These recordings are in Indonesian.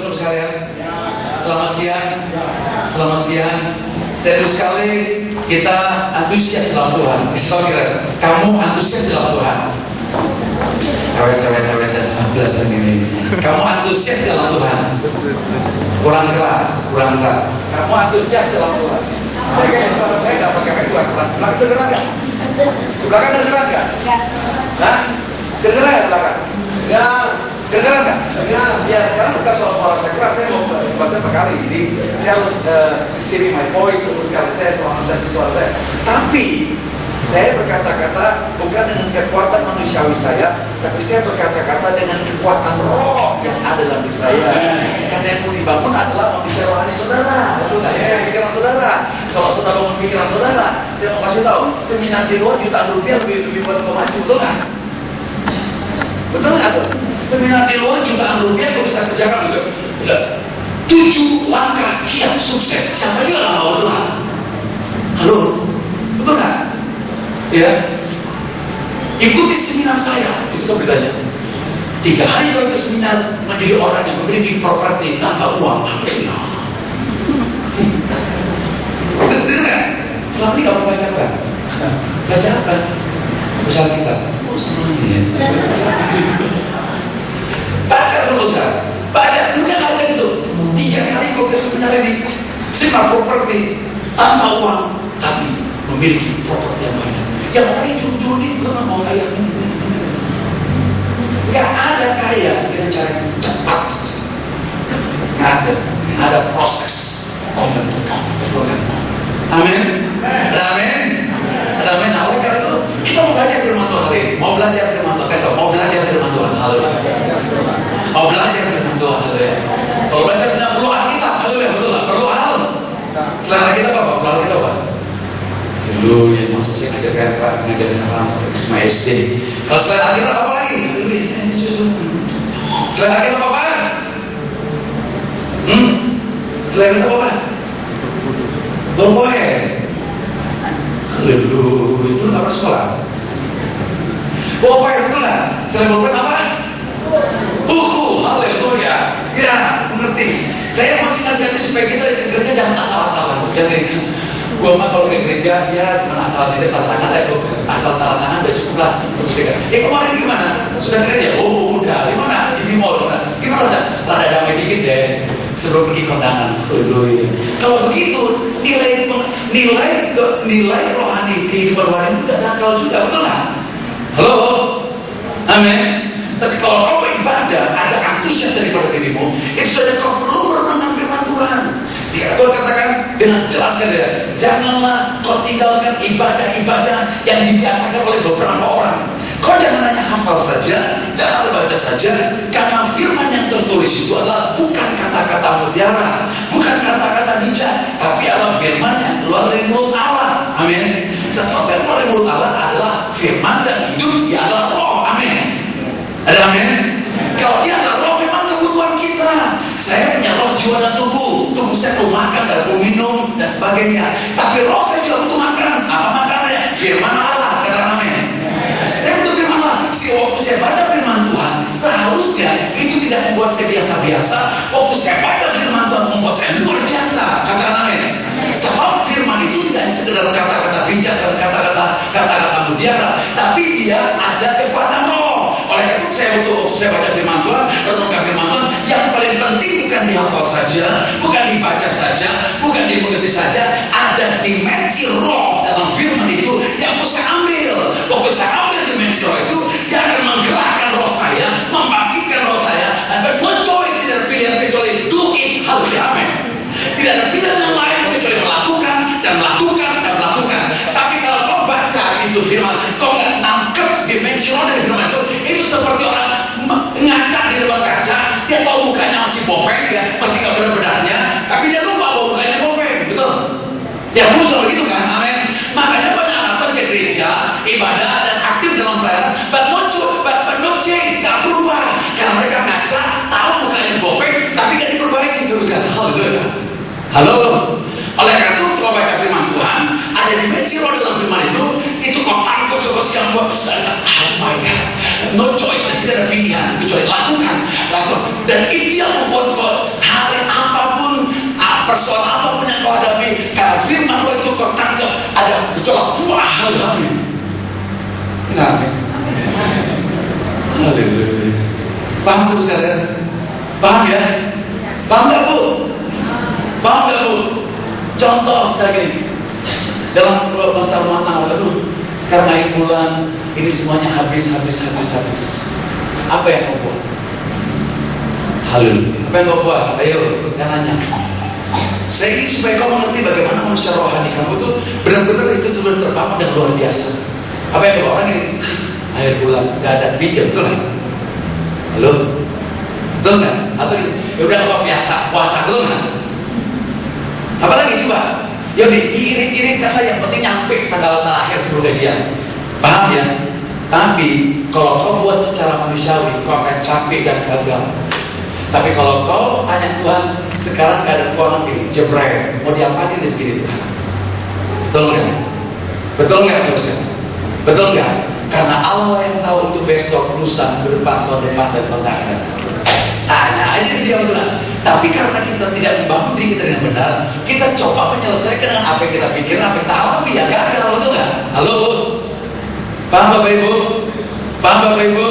saudara sekalian? Selamat siang. Selamat siang. Serius sekali kita antusias dalam Tuhan. Kira kamu antusias dalam Tuhan? Awes 19 ini. Kamu antusias dalam Tuhan? Kurang keras. Kamu antusias dalam Tuhan? Saya kayak suara saya nggak pakai dua kelas. Belakang kedengeran nggak? Belakang kedengeran nggak? Hah? Kedengeran ya belakang? Ya. Kedengeran nggak? Ya sekarang bukan soal suara saya keras. Saya mau baca berkali. Jadi saya harus sini my voice terus sekali saya soal dan suara saya. Tapi saya berkata-kata bukan dengan kekuatan manusiawi saya, tapi saya berkata-kata dengan kekuatan roh yang ada dalam diri saya. Karena yang mau dibangun adalah manusia rohani saudara. Betul nggak ya? Pikiran saudara. Kalau saudara bangun pikiran saudara, saya mau kasih tahu, seminar di luar jutaan rupiah lebih buat maju, betul nggak? Betul nggak tuh? Seminar di luar jutaan rupiah kalau bisa kerjakan juga. 7 langkah kiat sukses. Siapa juga nggak mau Tuhan? Halo, betul nggak? Ya, ikuti seminar saya. Itu kan beritanya. 3 hari kalau seminar menjadi orang yang memiliki properti tanpa uang. Betul nggak? Selama ini kamu baca apa? Baca apa? Baca kita. Oh semuanya. Baca selesai. Baca dunia ada itu. 3 kali kau ke seminar ini. Seminar properti tanpa uang, tapi memiliki properti yang banyak. Yang lain jujur ini belum mau kaya. Gak ada kaya dengan cara yang cepat. Gak ada. Ada proses pembentukan. Amin. Amin. Amin. Nah, oleh karena itu kita mau belajar firman Tuhan hari ini. Mau belajar firman Tuhan. Mau belajar firman Tuhan. Haleluya. Mau belajar firman Tuhan. Haleluya. Kalau belajar tidak perlu Alkitab. Haleluya. Betul lah. Perlu hal. Selera kita apa? Perlu kita apa? Dulu ya masa sih ngajarin orang SMA SD. Kalau selain Alkitab apa lagi? Selain Alkitab apa? Selain Alkitab apa? Boleh. Haleluya. Itu nggak pernah sekolah. Boleh betul nggak? Selain boleh apa? Buku. Haleluya. Ya mengerti. Saya mau ingatkan supaya kita ke gereja jangan asal-asalan. Jangan. Gua mah kalau ke gereja ya cuma asal tidak tanda tangan aja, asal tanda tangan udah cukup lah. Terus dia kemarin gimana? Sudah ke gereja? Oh udah. Di mana? Di mall. Gimana sih? Rada damai dikit deh sebelum pergi kondangan. Kalau begitu nilai rohani kehidupan rohani itu tidak nakal juga, betul nggak? Halo, amin. Tapi kalau kau beribadah ada antusias daripada dirimu, itu saja kau perlu merenungkan firman Tuhan. Jika Tuhan katakan dengan jelas ya, janganlah kau tinggalkan ibadah-ibadah yang dibiasakan oleh beberapa orang. Kau jangan hanya hafal saja, jangan baca saja, karena firman yang tertulis itu adalah bukan kata-kata mutiara, bukan kata-kata bijak, tapi adalah firman yang keluar dari mulut Allah. Amin. Sesuatu yang keluar dari mulut Allah adalah firman dan hidup, dia adalah roh. Amin. Ada amin. Kalau dia adalah roh, memang kebutuhan kita. Saya punya roh, jiwa dan tubuh. Tubuh saya perlu makan dan perlu minum dan sebagainya. Tapi roh saya juga butuh makan. Apa makanannya? Firman Allah. Katakan amin. Saya butuh firman Allah. Waktu saya baca firman Tuhan, seharusnya itu tidak membuat saya biasa-biasa. Waktu saya baca firman Tuhan membuat saya luar biasa. Katakan amin. Sebab firman itu tidak sekedar kata-kata bijak dan kata-kata mutiara, tapi dia ada kekuatan roh. Oleh karena itu saya baca firman Tuhan, renungkan firman Tuhan. Yang paling penting bukan dihafal saja, bukan dibaca saja, bukan dimengerti saja. Ada dimensi roh dalam firman itu yang bisa ambil. Waktu saya ambil dimensi roh itu, dia akan menggerakkan roh saya, membangkitkan roh saya, dan mencoba tidak pilihan kecuali do it. Haleluya, amin. Tidak ada pilihan yang lain kecuali melakukan dan melakukan dan melakukan. Tapi kalau kau baca itu firman, kau nggak nangkep dimensi roh dari firman itu seperti orang ngaca di depan kaca. Dia tahu mukanya masih bopeng, ya masih nggak benar-benarnya, tapi dia lupa bahwa mukanya bopeng, betul? Ya musuh begitu kan, amin. Makanya banyak datang ke gereja, ibadah dan aktif dalam pelayanan, but no change, nggak berubah, karena mereka ngaca, tahu mukanya bopeng, tapi nggak diperbaiki terusnya. Haleluya. Halo. Oleh karena itu, kalau baca firman Tuhan, ada dimensi roh dalam firman itu kau tangkap sesuatu yang buat sana. Oh my God, no choice, dan tidak ada pilihan kecuali lakukan. Dan itu yang membuat kau Amin. Haleluya. Paham tuh sekalian? Paham ya? Paham nggak Bu? Paham nggak Bu? Contoh misalnya gini, dalam masa rumah tangga, aduh, sekarang akhir bulan ini semuanya habis. Apa yang kau buat? Haleluya. Apa yang kau buat? Ayo, caranya. Saya ingin supaya kau mengerti bagaimana manusia rohani kamu tuh benar-benar itu tuh terbangun dengan luar biasa. Apa yang kau buat? Orang ini, akhir bulan gak ada pinjam, betul nggak? Halo, betul nggak? Atau ya udah apa biasa puasa, betul nggak? Apalagi coba? Ya diirit-irit karena yang penting nyampe tanggal terakhir sebelum gajian. Paham ya? Tapi kalau kau buat secara manusiawi, kau akan capek dan gagal. Tapi kalau kau tanya Tuhan, sekarang keadaan keuangan ini jebrek, mau diapain dia begini Tuhan? Betul nggak? Betul nggak saudara? Betul nggak? Karena Allah yang tahu untuk besok, lusa, ke depan, tahun depan dan tahun akan. Tanya aja dia Tuhan. Tapi karena kita tidak membangun diri kita dengan benar, kita coba menyelesaikan dengan apa yang kita pikirkan, apa yang kita alami, ya gagal, betul nggak? Halo, paham Bapak Ibu? Paham Bapak Ibu?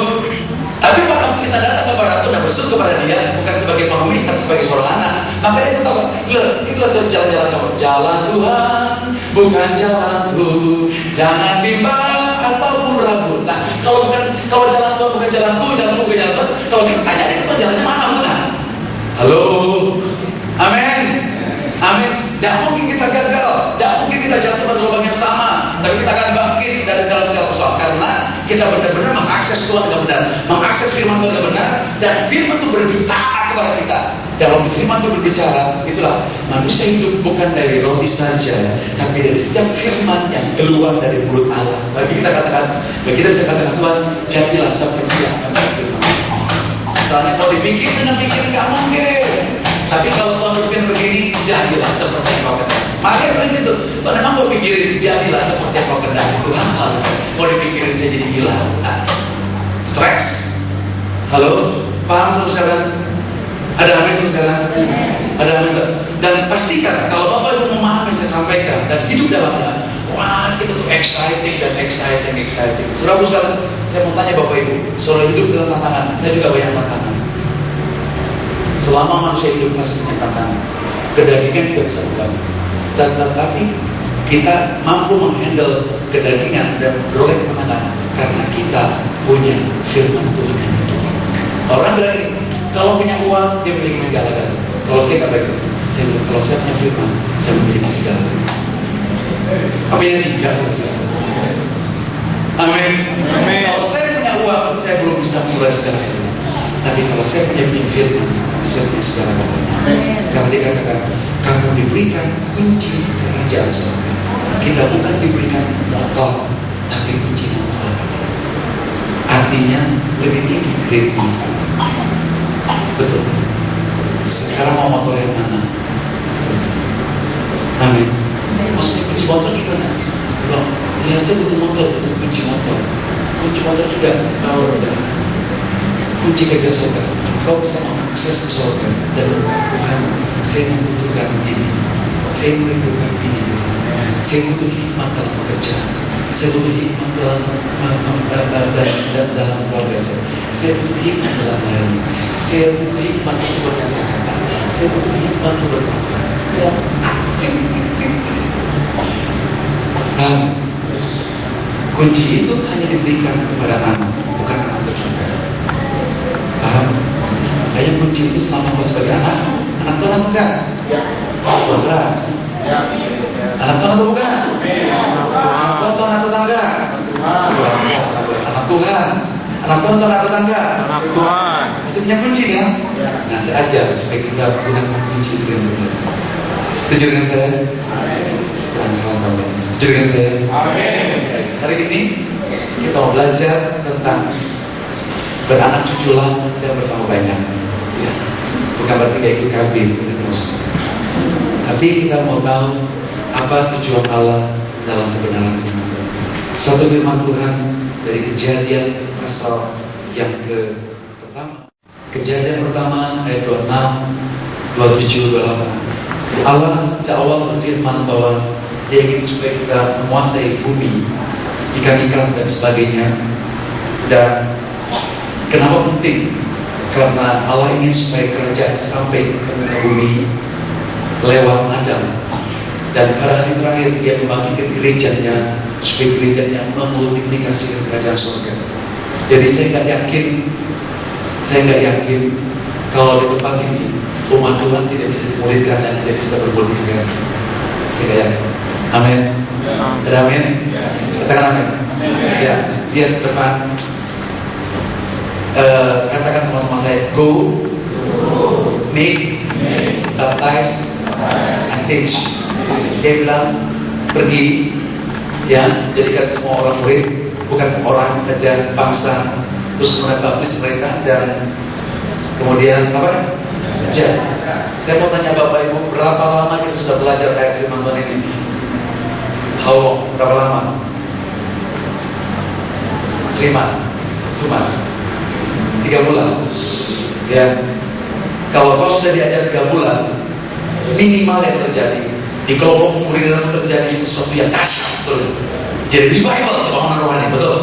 Tapi pada waktu kita datang kepada Tuhan dan bersyukur kepada Dia, bukan sebagai pengemis tapi sebagai seorang anak, maka dia tahu, itulah jalan-jalan kamu. Jalan Tuhan bukan jalanku, jangan bimbang ataupun ragu. Nah, kalau jalan Tuhan bukan jalanku, jalanku bukan jalan Tuhan, kalau kita tanya itu jalannya mana, bukan? Halo, amin, amin. Tidak mungkin kita gagal, tidak mungkin kita jatuh pada lubang yang sama, tapi kita akan bangkit dari dalam segala persoalan karena kita benar-benar mengakses Tuhan dengan benar, mengakses firman Tuhan dengan benar, dan firman itu berbicara kepada kita. Dan waktu firman itu berbicara, itulah manusia hidup bukan dari roti saja, tapi dari setiap firman yang keluar dari mulut Allah. Bagi kita katakan, bagi kita bisa katakan Tuhan, jadilah seperti yang kami firman. Soalnya kalau dipikir dengan pikir nggak mungkin. Tapi kalau Tuhan berpikir begini, jadilah seperti yang kau kehendaki. Makanya bilang gitu. Tuhan memang mau pikirin, jadilah seperti yang kau kehendaki. Tuhan kalau mau dipikirin saya jadi gila. Nah, stres. Halo, paham saudara? Ada amin saudara? Ada amin saudara? Dan pastikan kalau Bapak Ibu memahami yang saya sampaikan dan hidup dalamnya, wah kita tuh exciting. Saudara-saudara, saya mau tanya Bapak Ibu, soal hidup dengan tantangan, saya juga banyak tantangan. Selama manusia hidup masih punya tantangan, kedagingan tidak bisa berubah. Tetapi kita mampu menghandle kedagingan dan beroleh kemenangan karena kita punya firman Tuhan. Orang bilang ini, kalau punya uang dia memiliki segala-galanya. Kalau saya kata gitu, saya bilang kalau saya punya firman, saya memiliki segala-galanya. Apa yang tiga saudara? Amin. Kalau saya punya uang, saya belum bisa mulai segala-galanya. Tapi kalau saya punya firman, saya punya segala-galanya. Karena dia katakan, kamu diberikan kunci kerajaan surga. Kita bukan diberikan motor, tapi kunci motor. Artinya lebih tinggi kreditnya. Betul. Sekarang mau motor yang mana? Amin. Maksudnya kunci motor gimana? Belum. Ya saya butuh motor, butuh kunci motor. Kunci motor juga kalau udah kunci kerja surga, kau bisa mengakses ke surga. Dan Tuhan, saya membutuhkan ini, saya merindukan ini, saya butuh hikmat dalam pekerjaan, saya butuh hikmat dalam keluarga saya butuh hikmat dalam melayani, saya butuh hikmat untuk berkata-kata, saya butuh hikmat untuk berkata. Ya, kunci itu hanya diberikan kepada anak, bukan anak terbuka. Paham? Kayak kunci itu selama kau sebagai anak Tuhan atau enggak? Ya. Tuhan keras. Ya. Anak Tuhan atau bukan? Anak Tuhan atau tangga? Anak Tuhan. Anak Tuhan atau anak tetangga? Anak Tuhan. Masih punya kunci kan? Ya. Nah saya ajar supaya kita gunakan kunci itu dengan benar. Setuju dengan saya? Kurang keras sampai. Setuju dengan saya? Amin. Hari ini kita mau belajar tentang beranak cucu lama dan bertambah banyak. Ya. Bukan berarti kayak ikut kambing terus. Tapi kita mau tahu apa tujuan Allah dalam kebenaran firman Tuhan. Satu firman Tuhan dari Kejadian pasal yang pertama. Kejadian pertama ayat 26, 27, 28. Allah sejak awal berfirman bahwa Dia ingin supaya kita menguasai bumi. ikan-ikan dan sebagainya. Dan kenapa penting? Karena Allah ingin supaya kerajaan sampai ke muka bumi lewat Adam. Dan pada hari terakhir Dia membangkitkan gerejanya supaya gerejanya memultiplikasi kerajaan surga. Jadi saya nggak yakin kalau di tempat ini umat Tuhan tidak bisa dimulihkan dan tidak bisa bermultiplikasi. Saya nggak yakin. Amin. Ada amin? Katakan amin. Ya, lihat depan. Katakan sama-sama saya. Go, make, baptize, and teach. Dia bilang pergi, ya, jadikan semua orang murid, bukan orang saja, bangsa, terus kemudian baptis mereka dan kemudian apa? Ajar. Saya mau tanya Bapak Ibu, berapa lama kita sudah belajar ayat firman Tuhan ini? How long? Berapa lama? Cuma 3 bulan. Ya, kalau kau sudah diajar 3 bulan, minimal yang terjadi di kelompok pemuridan terjadi sesuatu yang dahsyat, betul. Jadi revival kebangunan rohani, betul.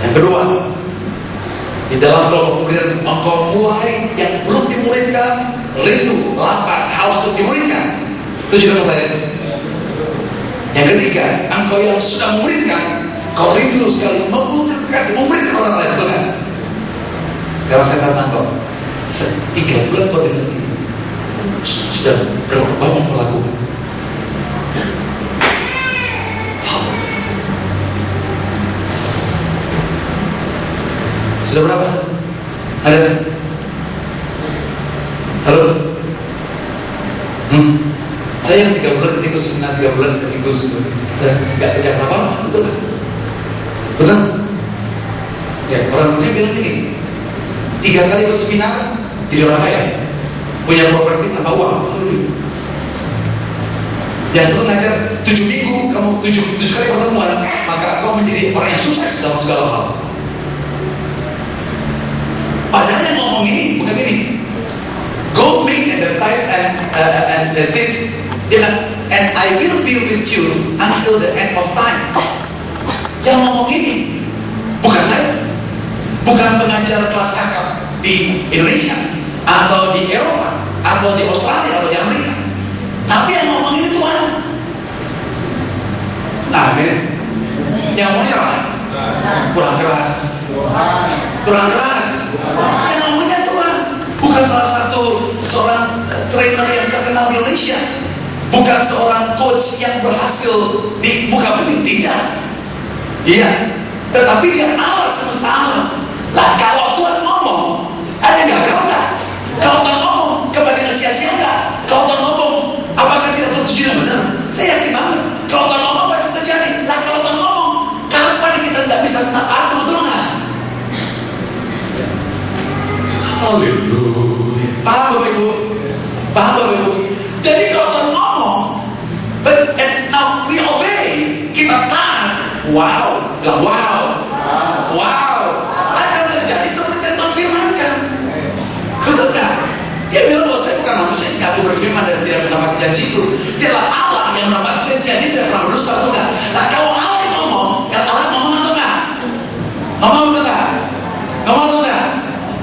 Yang kedua, di dalam kelompok pemuridan engkau mulai yang belum dimuridkan, rindu, lapar, haus untuk dimuridkan. Setuju dengan saya? Yang ketiga, engkau yang sudah memuridkan, kau rindu sekali memultiplikasi, memuridkan orang lain, betul kan? Sekarang saya tanya kau, 3 bulan kau dengar ini, sudah berapa banyak melakukan? Sudah berapa? Ada? Halo? Saya yang 3 bulan ikut seminar 3 bulan ikut nggak kerja apa-apa, betul kan? Betul? Ya, orang dunia bilang ini 3 kali ikut seminar jadi orang kaya, punya properti tanpa uang. Yang satu ngajar 7 minggu, kamu 7 kali pertemuan, maka kau menjadi orang yang sukses dalam segala hal. Padahal yang ngomong ini bukan ini. Go make and baptize and teach. And I will be with you until the end of time. Yang ngomong ini bukan saya, bukan pengajar kelas kakap di Indonesia atau di Eropa atau di Australia atau di Amerika, tapi yang ngomong ini Tuhan. Amin. Yang ngomong siapa? Kurang keras. Yang ngomongnya Tuhan, bukan salah satu seorang trainer yang terkenal di Indonesia, bukan seorang coach yang berhasil di muka bumi, tidak. Iya, tetapi dia Allah semesta alam. Lah kalau Tuhan ngomong, ada gagal nggak? Kalau Tuhan ngomong, kebahagiaan sia-sia nggak? Kalau Tuhan ngomong, apakah tidak terjadi yang benar? Saya yakin banget. Kalau Tuhan ngomong pasti terjadi. Lah kalau Tuhan ngomong, kapan kita tidak bisa taat, betul nggak? Haleluya. Paham Bapak Ibu? Paham Bapak Ibu? Jadi kalau Tuhan ngomong, and now we obey, kita taat. Wow, bilang wow, akan terjadi seperti yang Tuhan firmankan. Betul nggak? Dia bilang bahwa saya bukan manusia sehingga aku berfirman dan tidak mendapat janji itu. Dialah Allah yang mendapat janji, dia tidak pernah berdosa, betul nggak? Nah kalau Allah yang ngomong, sekarang Allah ngomong atau nggak? Ngomong atau nggak? Ngomong atau nggak?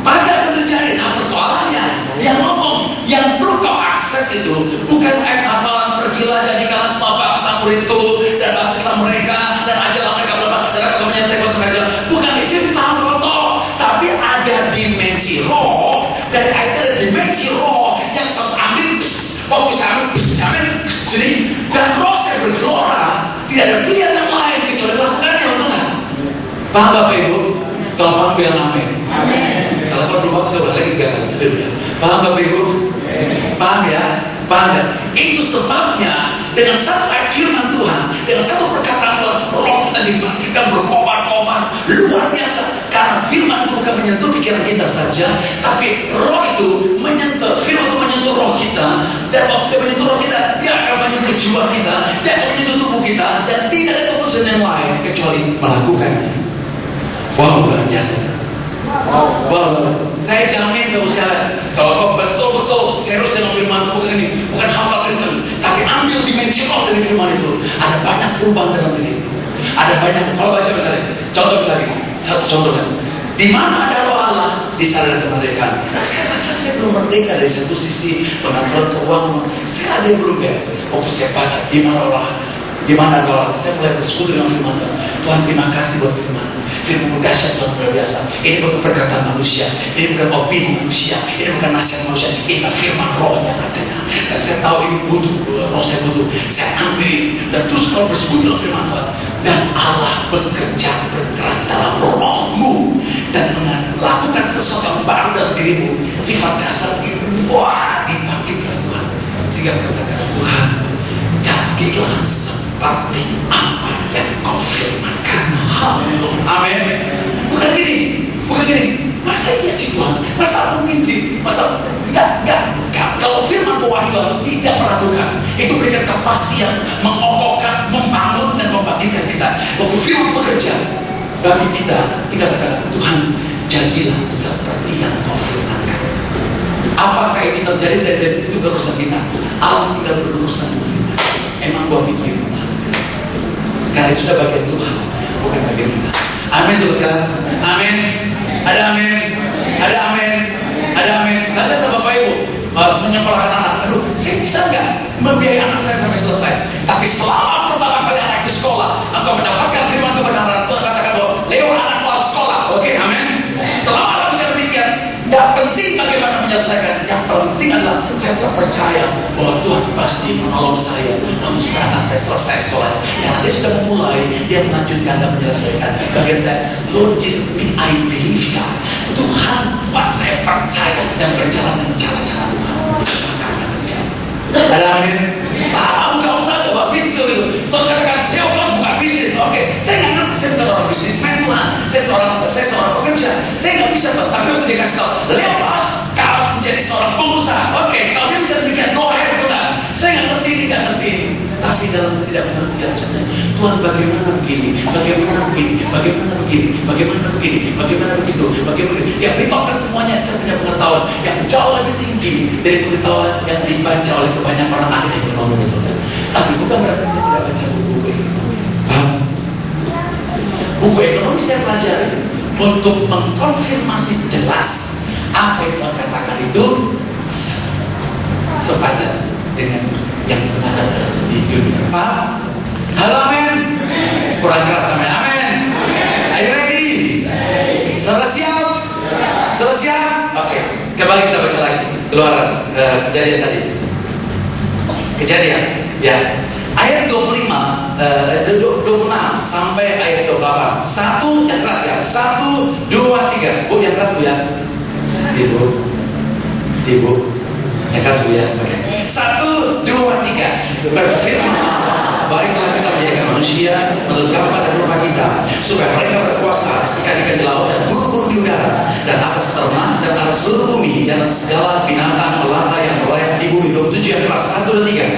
Pasti akan terjadi. Nah persoalannya, yang ngomong, yang perlu kau akses itu bukan ayat hafalan, pergilah jadikanlah semua bangsa muridku dan baptislah mereka dan ajarlah mereka berapa dan akan menyertai sengaja. Bukan itu yang kita hafal toh, tapi ada dimensi roh. Dari ayat ada dimensi roh yang harus ambil, ambil, jadi dan roh saya bergelora, tidak ada pilihan yang lain kecuali lakukannya, betul nggak? Paham Bapak Ibu? Kalau paham bilang amin. Kalau belum paham saya ulang lagi 3 kali. Paham Bapak Ibu? Paham ya? Paham ya? Itu sebabnya dengan satu ayat firman Tuhan, dengan satu perkataan Tuhan, roh kita dibangkitkan berkobar-kobar luar biasa. Karena firman itu bukan menyentuh pikiran kita saja, tapi roh itu menyentuh, firman itu menyentuh roh kita. Dan waktu dia menyentuh roh kita, dia akan menyentuh jiwa kita, dia akan menyentuh tubuh kita, dan tidak ada keputusan yang lain kecuali melakukannya. Wow, luar biasa. Wow, saya jamin sama sekalian, kalau kau betul-betul serius dengan firman Tuhan ini, bukan hafal kencang, tapi ambil dimensi roh dari firman itu, ada banyak perubahan dalam diri. Ada banyak. Kalau baca misalnya, contoh misalnya, satu contohnya, di mana ada roh Allah, di sana ada kemerdekaan. Saya rasa saya belum merdeka dari satu sisi pengaturan keuangan. Saya ada yang belum beres. Waktu saya baca, di mana Allah, di mana Allah, saya mulai bersekutu dengan firman Tuhan. Tuhan, terima kasih buat firman. Firman dahsyat Tuhan, luar biasa. Ini bukan perkataan manusia, ini bukan opini manusia, ini bukan nasihat manusia, ini firman roh yang adanya. Dan saya tahu ini butuh, roh saya butuh. Saya ambil ini dan terus kalau bersekutu dengan firman Tuhan. Dan Allah bekerja bergerak dalam rohmu dan melakukan sesuatu yang baru dalam dirimu. Sifat dasar itu, wah, dipakai oleh Tuhan. Sehingga berkata Tuhan, jadilah seperti apa yang kau firmankan. Amin. Bukan gini. Masa iya sih Tuhan? Masa mungkin sih? Masa enggak. Kalau firman pewahyuan tidak meragukan, itu berikan kepastian, mengokohkan, membangun dan membangkitkan kita. Waktu firman bekerja bagi kita katakan, Tuhan, jadilah seperti yang kau firmankan. Apakah ini terjadi dari itu urusan kita? Allah tidak berurusan dengan firman. Emang gua pikir karena itu sudah bagian Tuhan, bukan bagian kita. Amin saudara. Amin. Ada amin. Ada amin. Ada amin. Misalnya sama Bapak Ibu menyekolahkan anak. Aduh, saya bisa nggak membiayai anak saya sampai selesai? Tapi selama pertama kali anak ke sekolah, engkau mendapatkan firman kebenaran. Tuhan katakan bahwa Leo anak kelas sekolah. Oke, amin. Selama anak bicara demikian, nggak penting bagaimana menyelesaikan. Yang penting adalah saya tetap percaya bahwa Tuhan pasti menolong saya untuk supaya anak saya selesai sekolah. Karena dia sudah memulai, dia melanjutkan dan menyelesaikan. Bagian saya, Lord Jesus, I believe God. Tuhan buat saya percaya dan berjalan dengan cara-cara Tuhan. Ada amin. Salah bukan usaha coba bisnis itu. Tuhan katakan, Leo bos buka bisnis. Oke, saya nggak ngerti, saya bukan orang bisnis. Tuhan, saya seorang pekerja. Saya nggak bisa Tuhan. Tapi waktu dikasih tahu, Leo bos, kau harus menjadi seorang pengusaha. Oke, kalau dia bisa demikian, go ahead Tuhan. Saya nggak ngerti ini, nggak ngerti. Tapi dalam tidak mengerti maksudnya, Tuhan bagaimana begini, bagaimana begini, bagaimana begini, bagaimana begini, bagaimana begitu, bagaimana ya beritahukan semuanya. Saya punya pengetahuan yang jauh lebih tinggi dari pengetahuan yang dibaca oleh kebanyakan orang ahli ekonomi itu. Tapi bukan berarti saya tidak baca buku ekonomi. Buku ekonomi saya pelajari untuk mengkonfirmasi jelas apa yang Tuhan katakan itu sepadan dengan yang benar di dunia. Pak, halo amin. Kurang keras amin. Amin. Are you ready? Sudah siap? Sudah siap? Oke. Kembali kita baca lagi Keluaran kejadian tadi. Kejadian, ya. Ayat 25, 26 sampai ayat 28. Satu yang keras ya. 1, 2, 3. Bu yang keras Bu ya. Ibu. Yang keras Bu ya. Oke. 1, 2, 3. Berfirman, baiklah kita menjadikan manusia menurut gambar dan rupa kita, supaya mereka berkuasa atas ikan-ikan di laut dan burung-burung di udara, dan atas ternak dan atas seluruh bumi, dan atas segala binatang melata yang melayang di bumi. 27 yang keras. 1, 2, 3.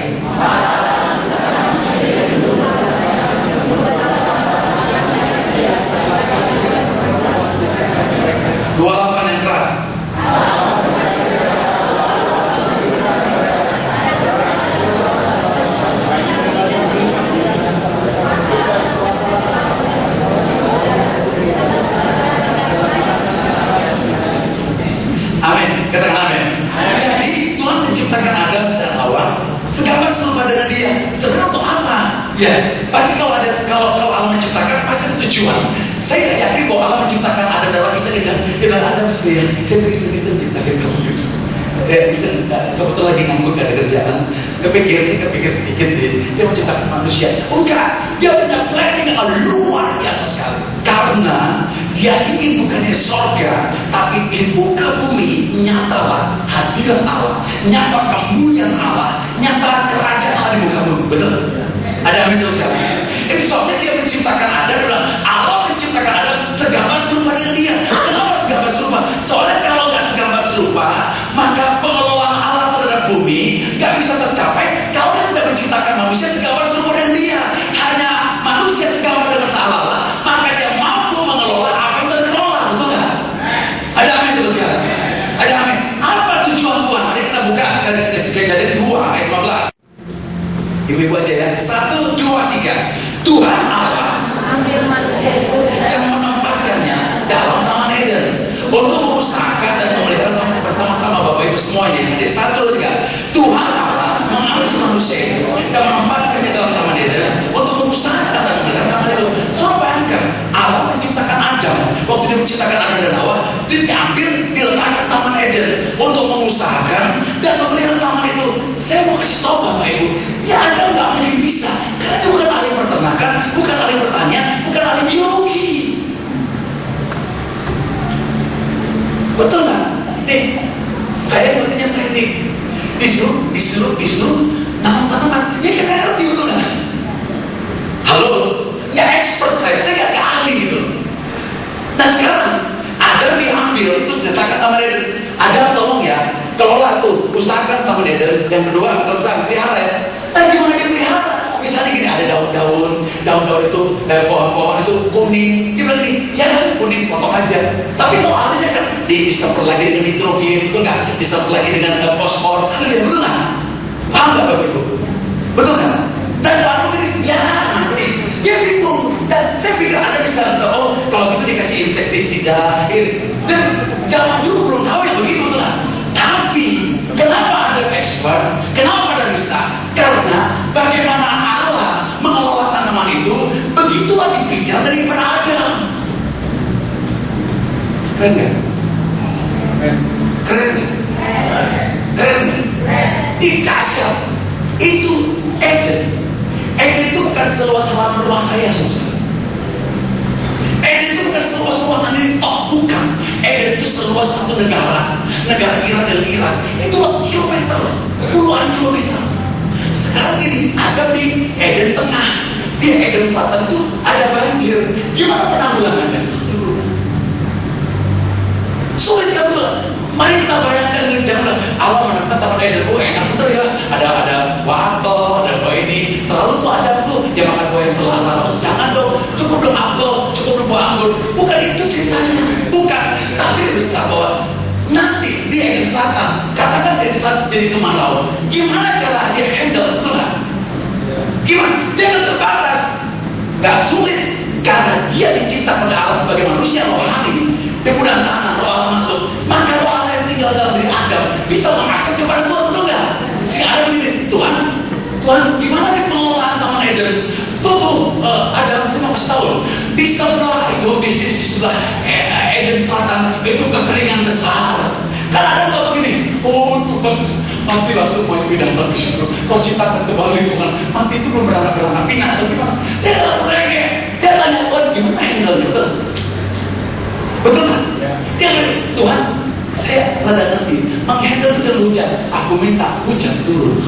28 yang keras. Amin. Katakan amin. Jadi Tuhan menciptakan Adam dan Hawa segambar serupa dengan Dia. Sebenarnya untuk apa? Ya, pasti kalau Allah menciptakan pasti ada tujuan. Saya yakin bahwa Allah menciptakan Adam dan Hawa kisah-kisah. Dia bilang Adam sebenarnya, saya kisah-kisah menciptakan kamu. Bisa kebetulan lagi nganggur gak ada kerjaan. Kepikir sedikit deh. Saya menciptakan manusia. Enggak, dia punya planning yang luar biasa sekali. Karena dia ingin bukannya sorga, tapi di muka bumi nyatalah hadirat Allah, nyata kemuliaan Allah, nyata kerajaan Allah di muka bumi. Betul? Ada amin sekali. Itu soalnya dia menciptakan Adam. Dia bilang Allah menciptakan Adam segambar serupa dengan Dia. Kenapa segambar serupa? Soalnya kalau nggak segambar serupa, maka pengelolaan Allah terhadap bumi nggak bisa tercapai. Kalau Dia tidak menciptakan manusia segambar serupa dengan Dia, hanya manusia segambar dengan Allah, maka Dia mampu mengelola apa yang terkelola. Betul nggak? Ada amin sekali. Ada amin. Apa tujuan Tuhan? Mari kita buka Kejadian 2 ayat 15. Ibu-ibu aja ya. 1, 2, 3. Tuhan Allah untuk mengusahakan dan memelihara bersama-sama Bapak Ibu semuanya. Jadi 1, 2, 3. Tuhan Allah mengambil manusia itu dan menempatkannya dalam taman Eden untuk mengusahakan dan memelihara taman itu. So bayangkan Allah menciptakan Adam. Waktu dia menciptakan Adam dan Hawa, dia diambil, diletakkan taman Eden untuk mengusahakan dan memelihara taman itu. Saya mau kasih tahu Bapak Ibu, ya Adam nggak mungkin bisa, karena dia bukan ahli peternakan, bukan ahli pertanian, bukan ahli biologi. Betul nggak? Nih, saya bertanya teknik, disuruh nanam-tanaman, ya kita ngerti, betul nggak? Halo, nggak expert saya nggak ahli gitu. Nah sekarang Adam diambil terus diletakkan taman Eden. Adam tolong ya, kelola tuh, usahakan taman Eden. Yang kedua, kalau usaha pelihara ya. Nah gimana dia pelihara? Misalnya gini, ada daun-daun itu, pohon-pohon itu kuning. Dia bilang gini, ya kan kuning, potong aja. Tapi mau artinya kan, diserper lagi dengan nitrogen, betul nggak? Diserper lagi dengan fosfor, betul nggak? Paham nggak Bapak Ibu? Betul nggak? Dan lalu gini, ya nanti dia bingung. Dan saya pikir Anda bisa, oh kalau gitu dikasih insektisida. Dan zaman dulu belum tahu yang begitu, betul nggak? Tapi kenapa ada expert? Kenapa ada bisa? Karena bagaimana Allah mengelola tanaman itu, begitulah dipikirkan dari Adam. Keren nggak? Keren nggak? Keren nggak? Dikasih itu Eden. Eden itu bukan seluas halaman rumah saya, saudara. Eden itu bukan seluas ruangan ini, bukan. Eden itu seluas satu negara Irak dan Irak. Itu luas kilometer, puluhan kilometer. Sekarang ini ada di Eden Tengah, di Eden Selatan itu ada banjir. Gimana penanggulangannya? Sulit kan betul? Mari kita bayangkan dengan jangan Allah menempatkan taman Eden. Oh enak betul ya. Ada wortel, ada buah ini. Terlalu tuh ada tuh dia makan buah yang terlarang. Jangan dong, cukup dong apel, cukup dong buah anggur. Bukan itu ceritanya, bukan. Tapi besar bahwa nanti di Eden Selatan, katakan Eden Selatan jadi kemarau. Gimana cara dia handle? Betul nggak? Gimana? Dia kan terbatas. Gak sulit karena dia dicipta pada Allah sebagai manusia rohani. Di gudang tanah roh Allah masuk, maka roh Allah yang tinggal dalam diri Adam bisa mengakses kepada Tuhan, betul nggak? Si Adam begini, Tuhan, gimana nih pengelolaan taman Eden? Tuh, Adam saya mau kasih tahu, di sebelah itu, di sebelah Eden Selatan itu kekeringan besar. Karena Adam nggak begini, oh Tuhan, matilah semua binatang di situ. Kau ciptakan kembali Tuhan, mati itu belum beranak-beranak binatang gimana? Dia nggak merengek, dia tanya Tuhan gimana handle betul? Betul kan? Dia bilang, Tuhan, saya rada ngerti menghandle itu dengan hujan. Aku minta hujan turun.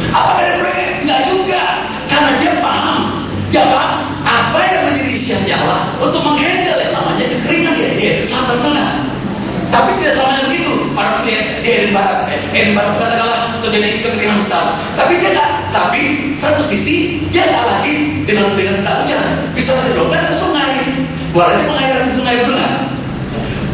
Apakah dia merengek? Enggak juga. Karena dia paham. Dia paham apa yang menjadi isiannya Allah untuk menghandle yang namanya kekeringan di Selatan Tengah. Tapi tidak selamanya begitu. Pada di Eden Barat katakanlah terjadi kekeringan besar. Tapi dia nggak. Tapi satu sisi dia nggak lagi dengan tak hujan. Bisa saja dong ada sungai. Warnanya mengairkan sungai itu nggak?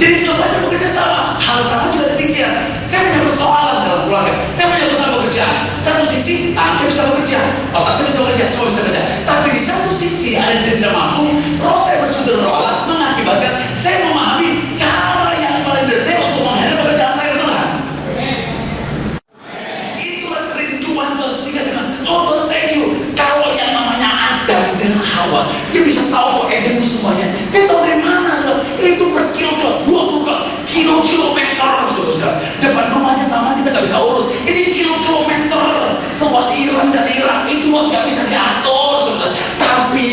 Jadi semuanya bekerja sama. Hal sama juga demikian. Saya punya persoalan dalam keluarga. Saya punya persoalan bekerja. Satu sisi tangan saya bisa bekerja, otak saya bisa bekerja, semua bisa bekerja. Tapi di satu sisi ada yang tidak mampu. Roh saya bersumber roh Allah mengakibatkan saya memahami cara yang paling detail untuk menghadapi pekerjaan saya, betul nggak? Itulah kerinduan Tuhan. Sehingga saya bilang, oh Tuhan thank you. Kalau yang namanya Adam dengan Hawa, dia bisa tahu kok Eden itu semuanya. Dia tahu dari mana, saudara? Itu berkilo-kilo, 20 kilometer, saudara. Depan rumahnya taman kita nggak bisa urus. Ini kilometer, seluas Iran dan Irak itu luas nggak bisa diatur, saudara. Tapi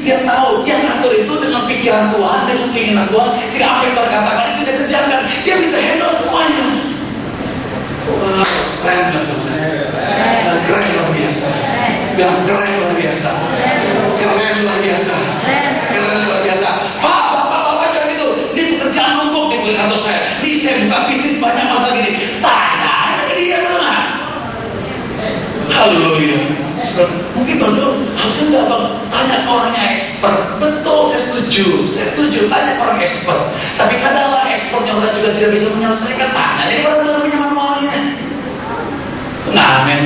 dia tahu, dia ngatur itu dengan pikiran Tuhan, dengan keinginan Tuhan. Sehingga apa yang terkatakan itu dia kerjakan. Dia bisa handle semuanya. Wah, keren banget sama saya. Dan keren luar biasa. Bilang keren luar biasa. Keren luar biasa. Keren luar biasa. Bapak jangan gitu. Ini pekerjaan numpuk di kantor saya. Ini saya buka bisnis banyak masa gini. Tanya aja ke dia, betul nggak? Haleluya. Mungkin baru harusnya nggak bang. Tanya orangnya expert. Betul, saya setuju. Tanya orang expert. Tapi kadang-kadang expertnya orang juga tidak bisa menyelesaikan. Tanya ini orang punya manualnya. Amin.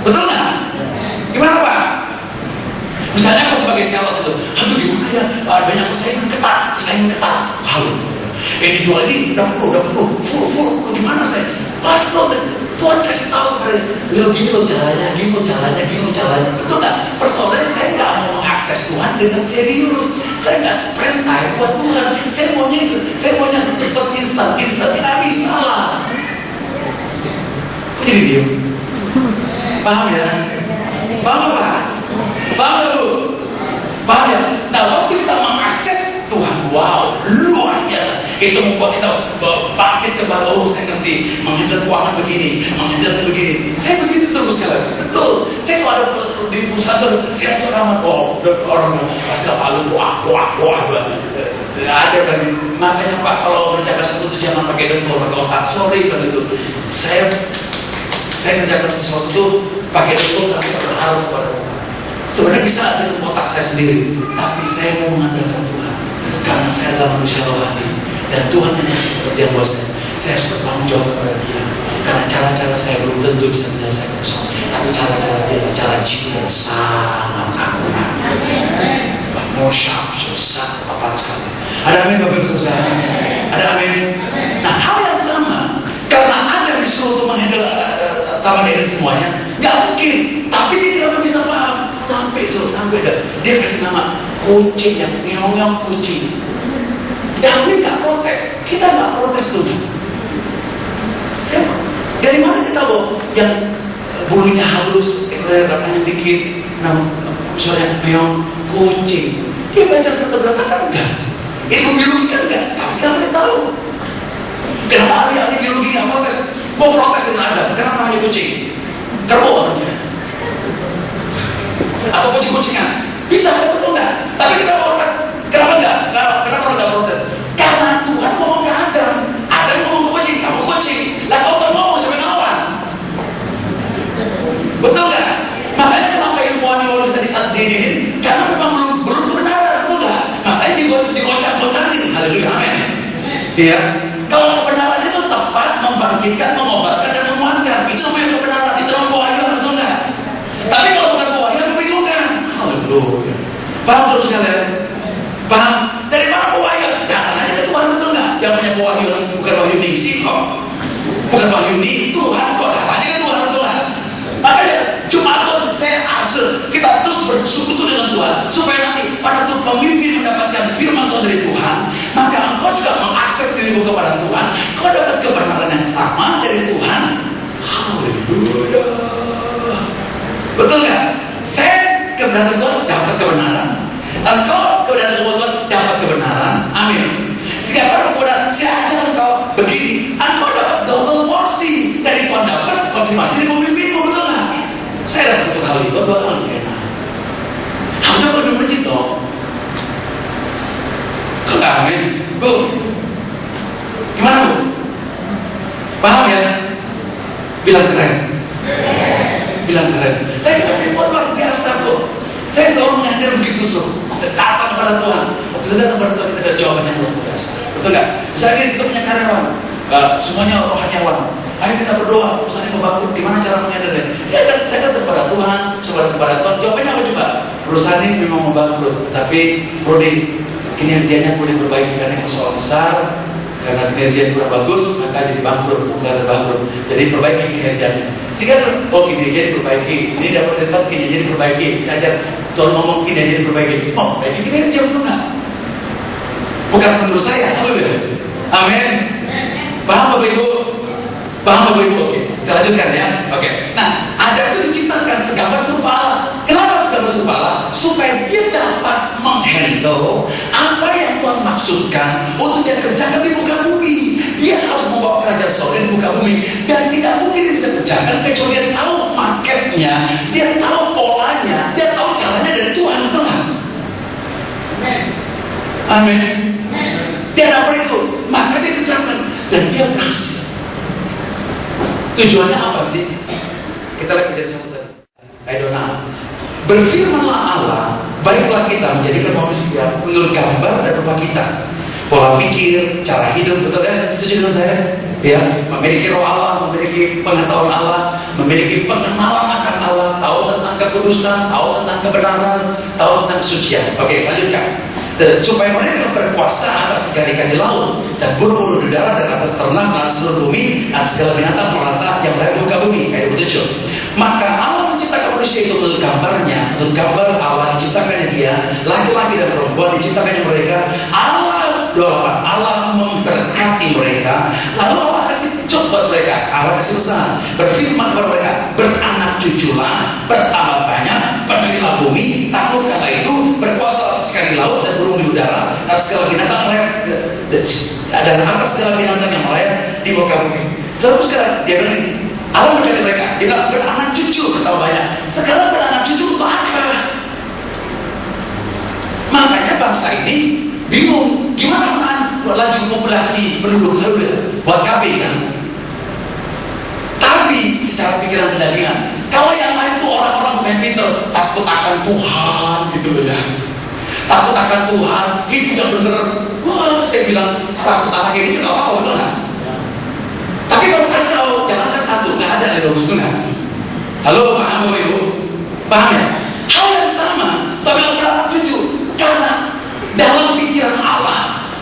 Betul nggak? Gimana Pak? Misalnya aku sebagai sales itu, aduh gimana ya? Banyak persaingan ketat Haleluya. Ini jual ini udah penuh, full. Gimana saya? Pastor, Tuhan kasih tahu pada gini lo jalannya. Betul nggak? Persoalannya saya nggak mau mengakses Tuhan dengan serius. Saya nggak spend time buat Tuhan. Saya maunya cepet instan. Nggak bisa lah. Kok jadi diem? Paham ya? Paham apa? Paham nggak Bu? Paham ya? Nah, waktu kita mengakses Tuhan, wow, luar biasa. Itu membuat kita bangkit kembali. Oh, saya ngerti, menghandle keuangan begini. Saya begitu seru sekali. Betul. Saya kalau ada di pusat saya suka ramah. Oh, orang pasti lalu doa. Ada kan? Makanya Pak, kalau menjaga sesuatu jangan pakai dengkul, pakai otak. Sorry kalau itu. Saya menjaga sesuatu itu pakai dengkul tapi berharap kepada Tuhan. Sebenarnya bisa dengan otak saya sendiri, tapi saya mau mengandalkan Tuhan karena saya adalah manusia rohani dan Tuhan menyasih pekerjaan buat saya. Saya harus bertanggung jawab kepada Dia karena cara-cara saya belum tentu bisa menyelesaikan persoalan, tapi cara-cara Dia adalah cara jiwa dan sangat akurat. More sharp, sangat tepat sekali. Ada amin Bapak Ibu Saudara? Ada amin? Nah, hal yang sama karena Adam disuruh untuk menghandle Taman Eden semuanya, nggak mungkin. Tapi dia tidak bisa paham sampai dia kasih nama kucing yang ngeong kucing. David nggak protes, kita nggak protes tuh. Dari mana kita tahu yang bulunya halus, ekornya dikit, misalnya ngeong kucing? Dia baca berkata kan enggak? Ilmu biologi kan enggak? Tapi kita nggak tahu. Kenapa ahli biologi nggak protes? Gua protes dengan Adam, kenapa namanya kucing? Kerbau namanya. Atau kucing-kucingan bisa, betul nggak? Tapi kenapa nggak protes? Karena Tuhan ngomong ke Adam ngomong ke kucing, kamu kucing. Lah kalau ngomong sampai ngelawan, betul nggak? Makanya kenapa ilmuwan bisa disadinin? Karena memang belum kebenaran, betul nggak? Makanya dikocak-kocakin. Haleluya, amin. Iya. Kalau kebenaran itu tepat, membangkitkan, mengobarkan dan menguatkan, itu namanya kebenaran. Itu namanya wahyu, betul nggak? Tapi kalau bukan wahyu, membingungkan. Haleluya. Paham saudara sekalian? Paham? Dari mana wahyu? Datang aja ke Tuhan, betul nggak? Yang punya wahyu bukan wahyu ningsi kok, bukan wahyu nih Tuhan kok. Datang aja ke Tuhan, betul nggak? Makanya Jumat saya asal kita terus bersekutu dengan Tuhan supaya nanti pada tuh pemimpin mendapatkan firman Tuhan dari Tuhan, maka engkau juga mengakses dirimu kepada Tuhan. Kau dapat kebenaran yang sama dari Tuhan. Haleluya. Betul nggak? Saya kebenaran Tuhan dapat kebenaran. Engkau kebenaran Tuhan dapat kebenaran. Amin. Sehingga kebenaran saya ajar engkau begini, engkau dapat double porsi dari Tuhan, dapat konfirmasi dari pemimpinmu, betul nggak? Saya dapat satu kali, dua kali enak. Harusnya kau udah masjid dong. Kok nggak amin? Bu, gimana Bu? Paham ya? Bilang keren. Tapi luar biasa Bu. Saya selalu menghadir begitu datang kepada Tuhan. Waktu kita datang kepada Tuhan, kita ada jawaban yang luar biasa. Betul nggak? Misalnya kita punya karyawan, semuanya rohaniawan. Ayo kita berdoa, misalnya mau bangkrut, gimana cara menghadirnya? Ya kan, saya datang kepada Tuhan, sebagai kepada Tuhan. Jawabannya apa coba? Perusahaan ini memang mau bangkrut, tapi Brody, kinerjanya boleh diperbaiki karena ini soal besar. Karena kinerja kurang bagus, maka jadi bangkrut, bukan ada bangkrut. Jadi perbaiki kinerjanya. Sehingga kinerja diperbaiki. Ini dapat dekat kinerja diperbaiki. Saja Tuhan ngomong kinerja diperbaiki. Oh, perbaiki kinerja betul nggak? Bukan menurut saya, haleluya. Amin. Paham Bapak Ibu? Oke, saya lanjutkan ya. Oke. Nah, Adam itu diciptakan segambar serupa Allah. Kenapa segambar serupa Allah? Supaya dia dapat menghandle apa yang Tuhan maksudkan untuk dia kerjakan di muka bumi. Dia harus membawa kerajaan sorga di muka bumi, dan tidak mungkin dia bisa kerjakan kecuali dia tahu marketnya, dia tahu polanya, dia tahu caranya dari Tuhan, betul nggak? Amin. Dia dapat itu, maka dia kerjakan dan dia berhasil. Tujuannya apa sih? Kita lihat kejadian satu tadi. I don't know. Berfirmanlah Allah, baiklah kita menjadikan manusia menurut gambar dan rupa kita. Pola pikir, cara hidup, betul ya? Setuju dengan saya? Ya, memiliki roh Allah, memiliki pengetahuan Allah, memiliki pengenalan akan Allah, tahu tentang kekudusan, tahu tentang kebenaran, tahu tentang kesucian. Oke, selanjutnya. supaya mereka berkuasa atas ikan-ikan di laut dan burung-burung di darat dan atas ternak dan seluruh bumi dan segala binatang melata yang berada di muka bumi. Ayat 27. Maka Allah menciptakan manusia itu menurut gambarnya, menurut gambar Allah diciptakannya dia, laki-laki dan perempuan diciptakannya mereka. Allah memberkati mereka, lalu Allah kasih buat mereka, Allah kasih pesan, berfirman kepada mereka, beranak cuculah, bertambah banyak, penuhilah bumi, taklukkanlah itu, berkuasa atas ikan di laut dan burung di udara, dan segala binatang melayang, dan atas segala binatang yang melayang di muka bumi. Sekarang dia bilang, Allah berkati mereka, dia bilang beranak cucu, bertambah banyak. Sekarang beranak cucu untuk apa? Makanya bangsa ini bingung, gimana menahan laju populasi penduduk buat KB kan? Tapi secara pikiran pedagangan, kalau yang lain itu orang-orang bukan pinter, takut akan Tuhan gitu ya, takut akan Tuhan, hidup yang bener. Wah, saya bilang status anak ini nggak apa-apa betul kan? Tapi kalau kacau, jangankan satu, nggak ada yang bagus tuh kan? Halo, paham Bapak Ibu? Paham ya? Hal yang sama, tapi kalau beranak cucu, karena dalam pikiran Allah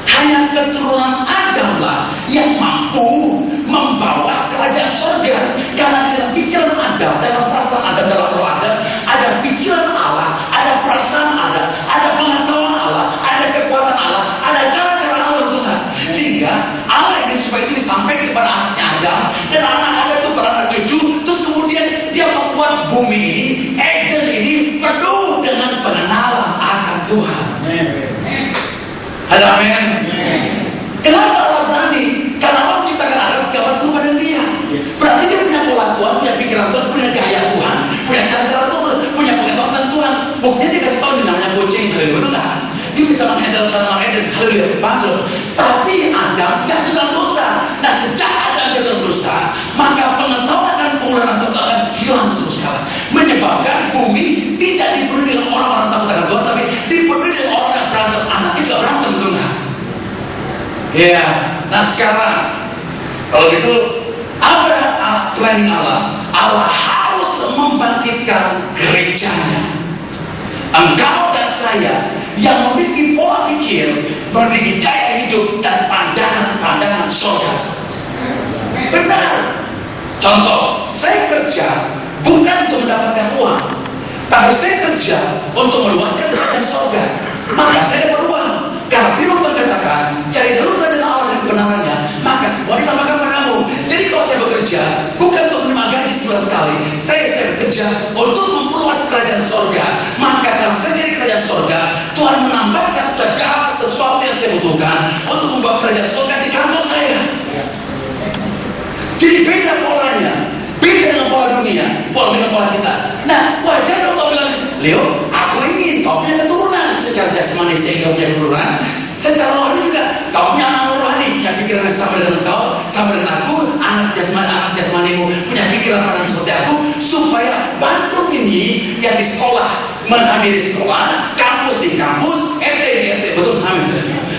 hanya keturunan Adam lah yang mampu membawa kerajaan surga. Karena dalam pikiran Adam, dalam perasaan Adam, dalam roh Adam, ada pikiran Allah, ada perasaan Allah, ada pengetahuan Allah, ada kekuatan Allah, ada cara-cara Allah Tuhan. Sehingga Allah ingin supaya itu disampaikan kepada anaknya Adam, dan anak Adam itu beranak cucu. Terus kemudian dia membuat bumi ini, Eden ini penuh dengan pengenalan akan Tuhan. Ada amin. Kenapa Allah berani? Karena Allah menciptakan Adam segala serupa dengan dia. Berarti dia punya pola Tuhan, punya pikiran Tuhan, punya gaya Tuhan, punya cara-cara Tuhan, punya pengetahuan Tuhan. Buktinya dia kasih tahu di namanya kucing, betul kan? Dia bisa menghandle tanaman Eden, haleluya, betul. Tapi Adam jatuh dalam dosa. Nah, sejak Adam jatuh dalam dosa, maka pengetahuan akan penggunaan Tuhan akan hilang semua sekali, menyebabkan bumi tidak dipenuhi dengan orang-orang takut akan Tuhan, tapi dipenuhi dengan orang yang berantem. Anaknya juga berantem, betul nggak? Ya, nah sekarang kalau gitu apa planning Allah? Allah harus membangkitkan gerejanya. Engkau dan saya yang memiliki pola pikir, memiliki gaya hidup dan pandangan-pandangan surga. Benar. Contoh, saya kerja bukan untuk mendapatkan uang, tapi saya kerja untuk meluaskan kerajaan surga. Maka saya beruang. Karena firman Tuhan katakan, cari dulu kerajaan Allah dan kebenarannya, maka semua ditambahkan padamu. Jadi kalau saya bekerja bukan untuk menerima gaji sebulan sekali, saya bekerja untuk memperluas kerajaan surga. Maka karena saya jadi kerajaan surga, Tuhan menambahkan segala sesuatu yang saya butuhkan untuk membawa kerajaan surga di kantor saya. Jadi beda polanya, beda dengan pola dunia, pola dengan pola kita. Nah, wajar dong kau bilang, Leo, aku ingin kau punya keturunan. Secara jasmani saya ingin punya keturunan, secara rohani juga kau punya anak rohani, punya pikiran yang sama dengan kau, sama dengan aku, anak jasmanimu punya pikiran pada seperti aku, supaya Bandung ini yang di sekolah menghamili sekolah, kampus di kampus, RT di RT, betul hamil.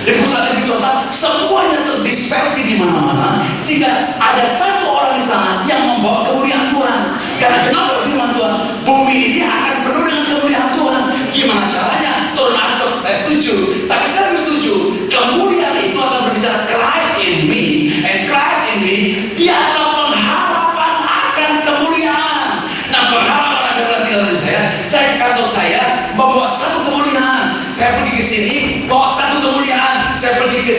Di pusat di swasta, semuanya terdispersi di mana-mana, sehingga ada satu orang di sana yang membawa kemuliaan Tuhan. Karena kenapa firman Tuhan, bumi ini akan penuh dengan kemuliaan Tuhan. Gimana caranya? Turun asap, saya setuju. Tapi saya setuju, kemuliaan itu akan berbicara Christ in me, and Christ in me, dia adalah pengharapan akan kemuliaan. Nah, pengharapan akan tinggal di saya ke kantor saya, membawa satu kemuliaan. Saya pergi ke sini, bawa satu kemuliaan. Saya pergi ke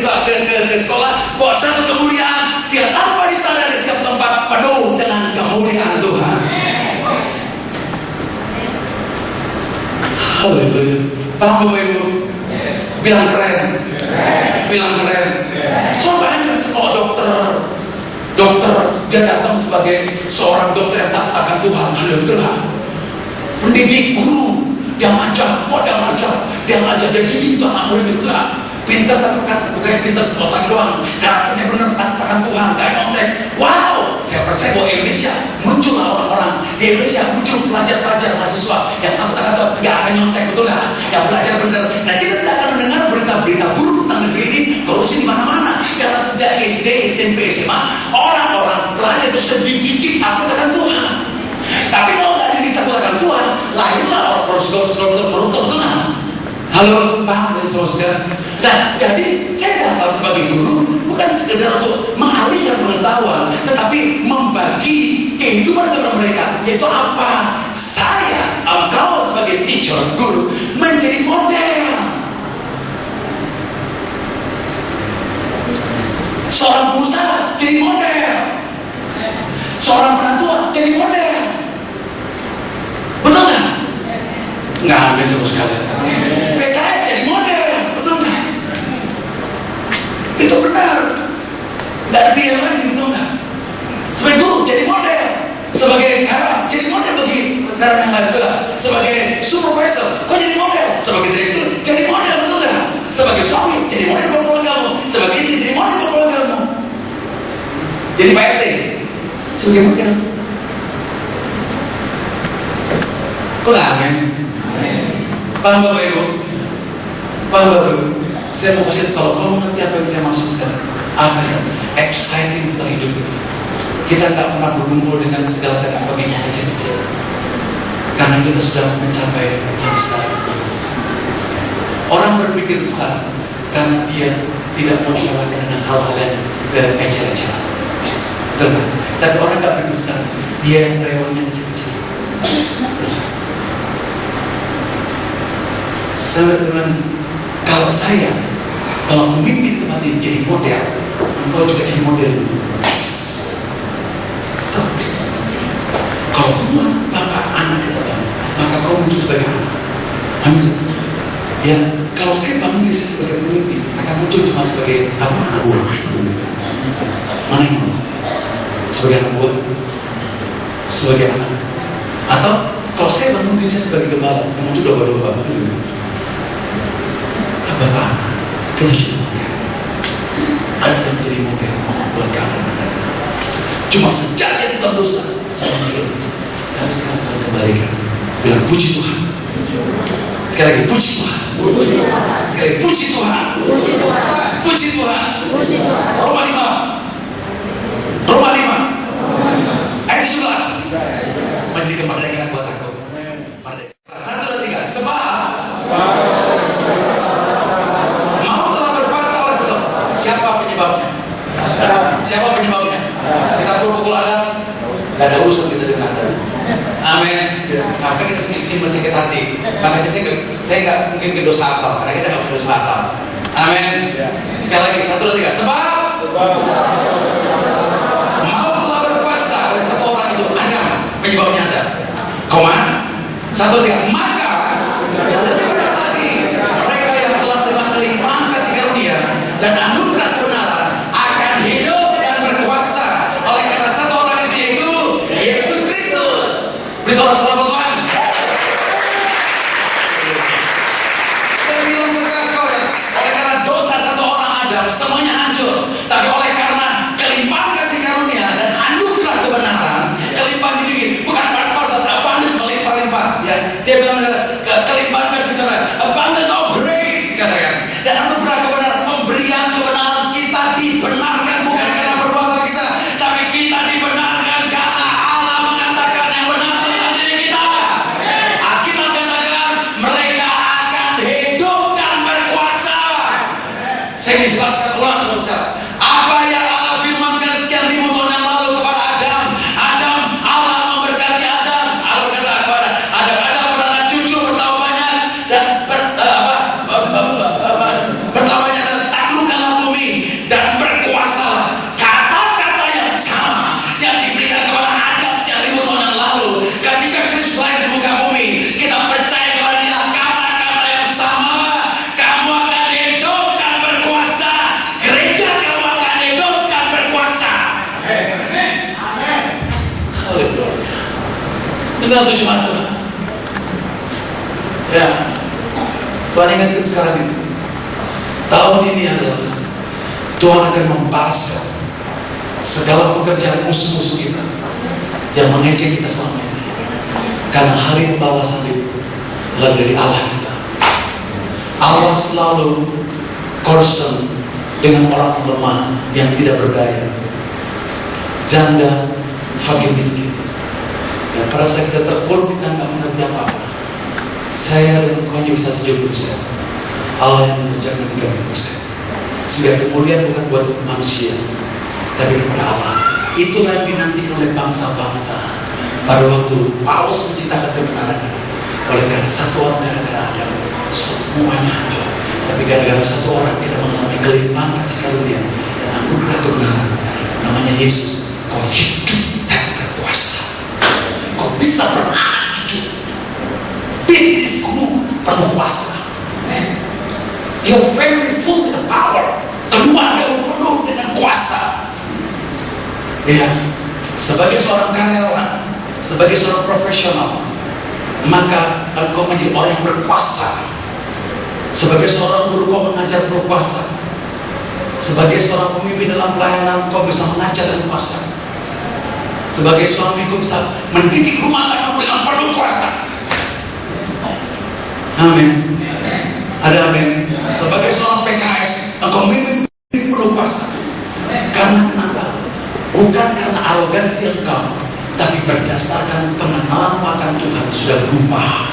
sekolah, bawa satu kemuliaan. Sehingga tanpa disadari setiap tempat penuh dengan kemuliaan Tuhan. Haleluya. Paham Bapak Ibu? Bilang keren. Bilang keren. Coba kan sekolah dokter dia datang sebagai seorang dokter yang taat akan Tuhan. Haleluya. Pendidik guru, dia ngajar, dia jadi itu anak murid itu pintar tapi bukan pintar otak doang, karakternya benar taat Tuhan, gak nyontek. Wow, saya percaya bahwa Indonesia muncullah orang-orang di Indonesia, muncul pelajar-pelajar mahasiswa yang taat Tuhan, gak akan nyontek, betul lah, yang belajar benar. Nah, kita tidak akan mendengar berita-berita buruk tentang negeri ini, korupsi di mana-mana. Karena sejak SD, SMP, SMA, orang-orang pelajar itu sudah dididik takut akan Tuhan. Tapi kalau nggak dididik takut akan Tuhan, lahirlah orang koruptor, betul. Halo, paham dari saudara? Nah, jadi saya datang sebagai guru bukan sekedar untuk mengalihkan pengetahuan, tetapi membagi kehidupan kepada mereka. Yaitu apa? Saya, engkau sebagai teacher, guru, menjadi model. Seorang pengusaha jadi model. Seorang penatua jadi model. Betul nggak? Nggak ambil sama sekali. PKS jadi model, betul nggak? Itu benar. Nggak ada biaya lagi, betul nggak? Sebagai guru jadi model, sebagai karang jadi model bagi karang yang lain, betul nggak? Sebagai supervisor, kau jadi model. Sebagai direktur jadi model, betul nggak? Sebagai suami jadi model buat keluargamu. Sebagai istri jadi model buat keluargamu. Jadi Pak RT sebagai model. Kok nggak amin? Paham Bapak Ibu? Paham Bapak Ibu? Saya mau kasih tahu, kalau mengerti apa yang saya maksudkan, apa yang exciting setelah hidup ini. Kita nggak pernah bergumul dengan segala teknologi yang kecil-kecil, karena kita sudah mencapai yang besar. Orang berpikir besar karena dia tidak mau dikalahkan dengan hal-hal yang kecil-kecil. Tapi orang nggak berpikir besar, dia yang rewelnya kecil-kecil. Teman-teman, kalau memimpin tempat ini jadi model, engkau juga jadi model. Kalau kamu bapak anak kita, maka kau muncul sebagai anak. Amin. Ya, kalau saya bangun diri sebagai pemimpin, akan muncul cuma sebagai anak buah. Mana yang mau? Sebagai anak buah, sebagai anak. Atau kalau saya bangun diri sebagai gembala, yang muncul domba-domba. Bapak, kita jadi model. Anda menjadi model buat anak-anak. Cuma sejak dia dalam dosa, saya mengira. Tapi sekarang kau kembalikan. Bilang puji Tuhan. Sekali lagi puji Tuhan. Sekali lagi puji Tuhan. Puji Tuhan. Roma 5 ayat 17. Menjadi kemerdekaan buat aku. Merdeka. 1 dan 3. Sebab siapa penyebabnya? Siapa penyebabnya? Kita pukul Adam, gak ada urusan kita dengan Adam. Amin. Sampai kita sendiri bersakit hati. Makanya saya nggak mungkin dosa asal, karena kita nggak punya dosa asal. Amin. Sekali lagi 1 dan 3. Sebab maut telah berkuasa oleh satu orang itu, Adam. Penyebabnya ada. Koma 1 dan 3. Maka lebih benar lagi mereka yang telah menerima kelimpahan kasih karunia dan anugerah kebenaran akan hidup dan berkuasa oleh karena satu orang itu, yaitu Yesus Kristus. Beri sorak-sorak Tuhan. Saya bilang tegas kawan, oleh karena dosa satu orang Adam semuanya hancur, tapi oleh karena kelimpahan kasih karunia dan anugerah kebenaran, kelimpahan ini bukan pas-pasan, abundant, melimpah-limpah. Ya, dia bilang kelimpahan kasih karunia, abundant of grace dikatakan, dan anugerah kebenaran. Kebenaran kita dibenarkan bukan karena perbuatan kita, tapi kita dibenarkan karena Allah mengatakan yang benar tentang diri kita. Alkitab katakan mereka akan hidup dan berkuasa. Saya ingin jelaskan ulang saudara. Apa yang Allah firmankan sekian ribu tahun yang lalu kepada Adam. Allah memberkati Adam. Allah berkata kepada Adam, Adam beranak cucu, bertambah banyak dan bertambah banyak dan berkuasa. Kata-kata yang sama yang diberikan kepada Adam sekian ribu tahun yang lalu ketika Kristus lahir di muka bumi, kita percaya kepada dia. Kata-kata yang sama, kamu akan hidup dan berkuasa. Gereja, kamu akan hidup dan berkuasa. Amin. Haleluya. Dengar tujuan Tuhan. Ya, Tuhan ingatkan sekarang ini, tahun ini adalah Tuhan akan membalaskan segala pekerjaan musuh-musuh kita yang mengejek kita selama ini. Karena hari pembalasan itu adalah dari Allah kita. Allah selalu concern dengan orang lemah yang tidak berdaya, janda, fakir miskin. Dan pada saat kita terpuruk, kita nggak mengerti apa-apa. Saya dan kau hanya bisa 70%. Allah yang mengerjakan 30%. Sehingga kemuliaan bukan buat manusia, tapi kepada Allah. Itulah yang dinantikan oleh bangsa-bangsa pada waktu Paulus menciptakan kebenaran. Oleh karena satu orang, gara-gara Adam semuanya hancur. Tapi gara-gara satu orang kita mengalami kelimpahan kasih karunia dan anugerah kebenaran. Namanya Yesus. Kau hidup dan berkuasa. Kau bisa beranak cucu. Bisnismu penuh kuasa. Your family full with power. Keluarga penuh dengan kuasa. Ya, sebagai seorang karyawan, sebagai seorang profesional, maka engkau menjadi orang yang berkuasa. Sebagai seorang guru kau mengajar berkuasa. Sebagai seorang pemimpin dalam pelayanan kau bisa mengajar dengan kuasa. Sebagai suami kau bisa mendidik rumah tangga dengan penuh kuasa. Amin. Ada amin. Sebagai seorang PKS engkau memimpin penuh kuasa. Karena kenapa? Bukan karena arogansi engkau, tapi berdasarkan pengenalan akan Tuhan sudah berubah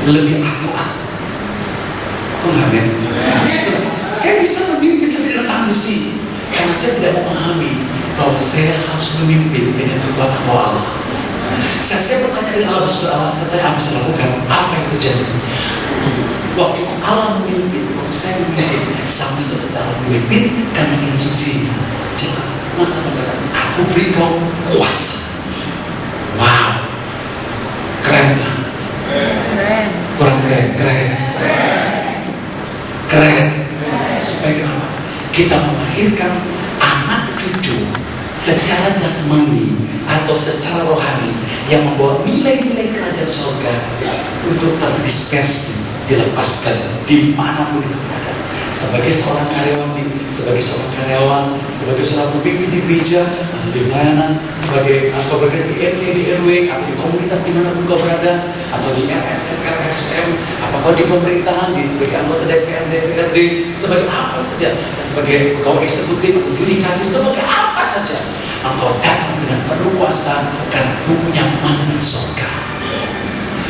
lebih akurat. Amin. Saya bisa memimpin tapi dengan tangan besi, karena saya tidak memahami bahwa saya harus memimpin dengan kekuatan Allah. Saya bertanya dengan Allah, saudara, saya tanya apa saya lakukan, apa yang terjadi? Waktu Allah memimpin, waktu saya memimpin, sampai sebentar memimpin karena instruksinya jelas. Maka katakan, aku beri kau kuasa. Wow, keren lah. Kurang keren. Supaya kenapa? Kita melahirkan anak cucu secara jasmani atau secara rohani yang membawa nilai-nilai kerajaan surga untuk terdispersi, dilepaskan dimanapun itu berada. Sebagai seorang karyawan, sebagai seorang pemimpin di gereja, di pelayanan, sebagai kau berada di RT, di RW, atau di komunitas dimanapun kau berada, atau di RSM, RSM, apakah di pemerintahan, sebagai anggota DPR, DPRD, sebagai apa saja, sebagai kau eksekutif, yudikatif, sebagai apa saja, engkau datang dengan penuh kuasa karena punya mandat surga.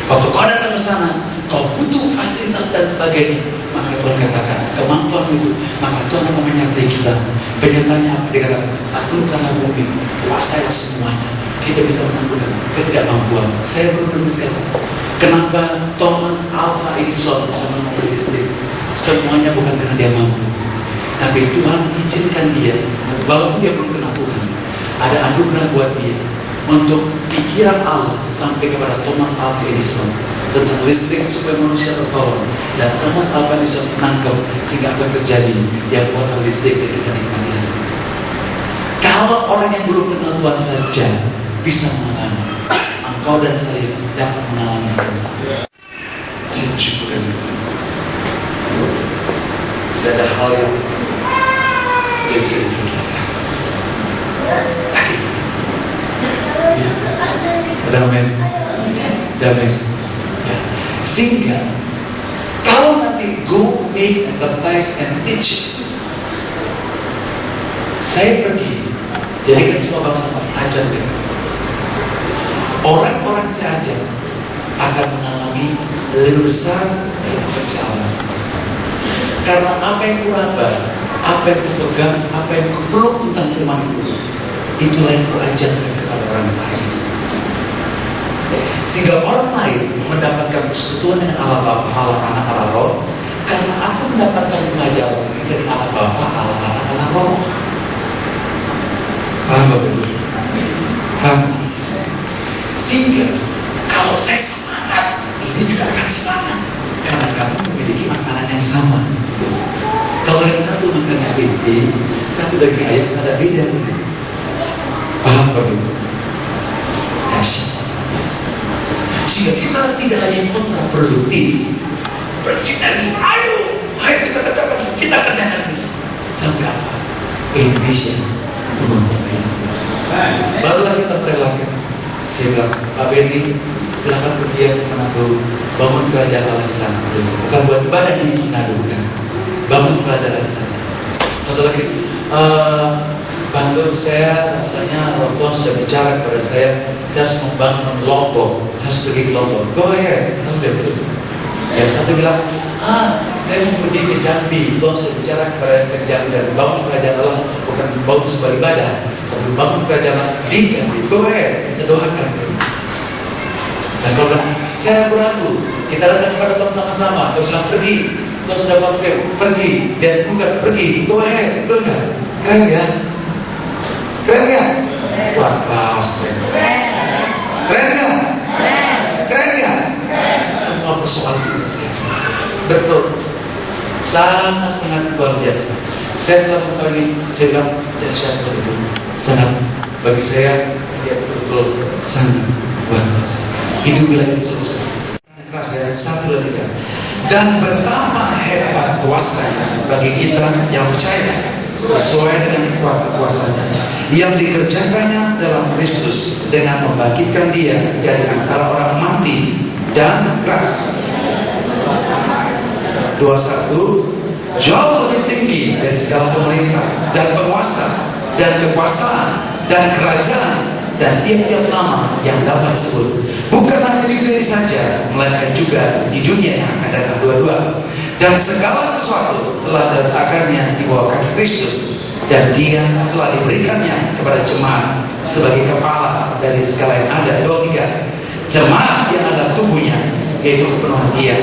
Waktu kau datang ke sana, kau butuh fasilitas dan sebagainya, maka Tuhan katakan kemampuan itu, maka Tuhan akan menyertai kita. Kenyataannya apa? Dia katakan taklukkanlah bumi, kuasai semuanya. Kita bisa menaklukkan ketidakmampuan. Saya berhenti sekarang. Kenapa Thomas Alva Edison bisa memiliki listrik? Semuanya bukan karena dia mampu, tapi Tuhan izinkan dia, walaupun dia belum kenal Tuhan, ada anugerah buat dia untuk pikiran Allah sampai kepada Thomas Alva Edison tentang listrik supaya manusia tertolong. Dan Thomas Alva Edison menangkap sehingga apa yang terjadi, dia buat listrik dari kenikmatan. Kalau orang yang belum kenal Tuhan saja bisa mengalami, engkau dan saya dapat mengalami yang sama. Saya bersyukur dan Tuhan. Tidak ada hal yang tidak bisa diselesaikan. Ya. Damai. Ya. Sehingga kalau nanti go make and baptize and teach, saya pergi jadikan semua bangsa ajar mereka. Orang-orang saya ajar akan mengalami lebih besar pencapaian. Karena apa yang kuraba, apa yang kupegang, apa yang kupeluk tentang firman itu, itulah yang kuajarkan kepada orang lain. Sehingga orang lain mendapatkan persekutuan dengan Allah Bapa, Allah Anak, Allah Roh. Karena aku mendapatkan pengajaran dari Allah Bapa, Allah Anak, Allah Roh. Paham betul? Paham? Sehingga kalau saya semangat, ini juga akan semangat. Karena kamu memiliki makanan yang sama. Kalau yang satu makannya beda, satu daging ayam ada beda. Paham betul? Sehingga kita tidak lagi kontraproduktif, bersinergi, ayo kita kerjakan sampai apa? Indonesia berkembang. Barulah kita perlakukan. Saya bilang, Pak Benny, silakan pergi ke Manado, bangun kerajaan Allah di sana. Bukan buat ibadah di Manado, bukan. Bangun kerajaan di sana. Satu lagi, Bandung saya rasanya Roh Tuhan sudah bicara kepada saya harus membangun Lombok, saya harus pergi ke Lombok. Go ahead, udah betul. Yang satu bilang, Saya mau pergi ke Jambi. Tuhan sudah bicara kepada saya ke Jambi dan bangun kerajaan Allah, bukan bangun sebagai ibadah, tapi bangun kerajaan Allah di Jambi. Go ahead, kita doakan. Dan kau bilang, saya ragu-ragu. Kita datang kepada Tuhan sama-sama. Kau bilang pergi. Tuhan sudah konfirm, pergi. Dan bukan pergi. Go ahead, benar. Keren ya? Keren ya? Wah, keras. Keren ya? Keren ya? Semua persoalan kita. Betul, sangat luar biasa. Saya telah mengetahui ini, saya bilang dahsyat begitu, sangat bagi saya dia betul-betul sangat luar biasa. Hidup bila itu selesai. Keras ya, 1, 2, 3. Dan betapa hebat kuasanya bagi kita yang percaya, sesuai dengan kuasanya yang dikerjakannya dalam Kristus dengan membangkitkan dia dari antara orang mati dan keras. 21 jauh lebih tinggi dari segala pemerintah dan penguasa dan kekuasaan dan kerajaan dan tiap-tiap nama yang dapat disebut, bukan hanya di dunia saja, melainkan juga di dunia yang akan datang dua-dua. Dan segala sesuatu telah diletakkannya di bawah kaki Kristus, dan dia telah diberikannya kepada jemaat sebagai kepala dari segala yang ada. 23 jemaat yang adalah tubuhnya, yaitu kepenuhan dia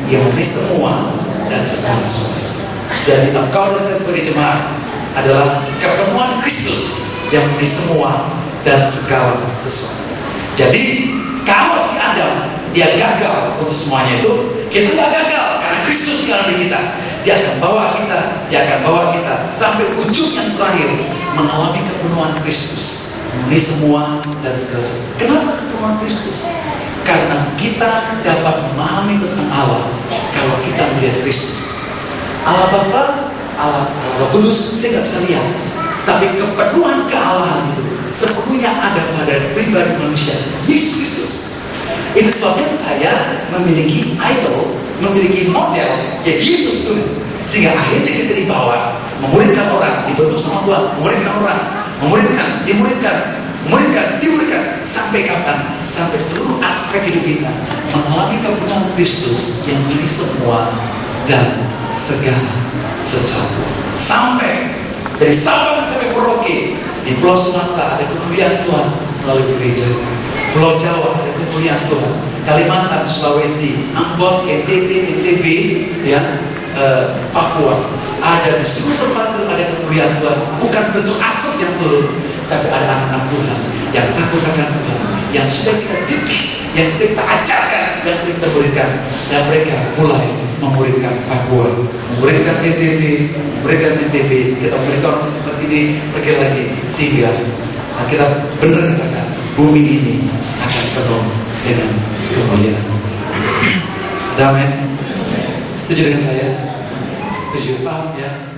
yang memberi semua dan segala sesuatu. Jadi engkau dan saya sebagai jemaat adalah kepenuhan Kristus yang memberi semua dan segala sesuatu. Jadi kalau si Adam dia gagal untuk semuanya itu, kita nggak gagal karena Kristus di dalam diri kita. Dia akan bawa kita sampai ujung yang terakhir mengalami kepenuhan Kristus, memberi semua dan segala sesuatu. Kenapa kepenuhan Kristus? Karena kita dapat memahami tentang Allah kalau kita melihat Kristus. Allah Bapa, Allah Kudus, saya nggak bisa lihat, tapi kepenuhan kealahan itu sepenuhnya ada pada pribadi manusia, Yesus Kristus. Itu sebabnya saya memiliki idol, memiliki model, yaitu Yesus itu. Sehingga akhirnya kita dibawa memuridkan orang, dibentuk sama Tuhan, memuridkan orang, dimuridkan sampai kapan? Sampai seluruh aspek hidup kita mengalami kepenuhan Kristus yang memberi semua dan segala sesuatu. Sampai dari Sabang sampai Merauke, di Pulau Sumatera ada kemuliaan Tuhan melalui gereja. Pulau Jawa ada kemuliaan Tuhan. Kalimantan, Sulawesi, Ambon, NTB, ya, Papua, ada di seluruh tempat ada kemuliaan Tuhan. Bukan bentuk asap yang turun, tapi ada anak-anak Tuhan yang takut akan Tuhan, yang sudah kita didik, yang kita ajarkan, yang kita berikan, dan mereka mulai memuridkan Papua, memuridkan NTB, kita memberikan orang seperti ini pergi lagi, sehingga kita benar katakan bumi ini akan penuh dengan kemuliaan. Amin. Setuju dengan saya? Setuju, paham ya?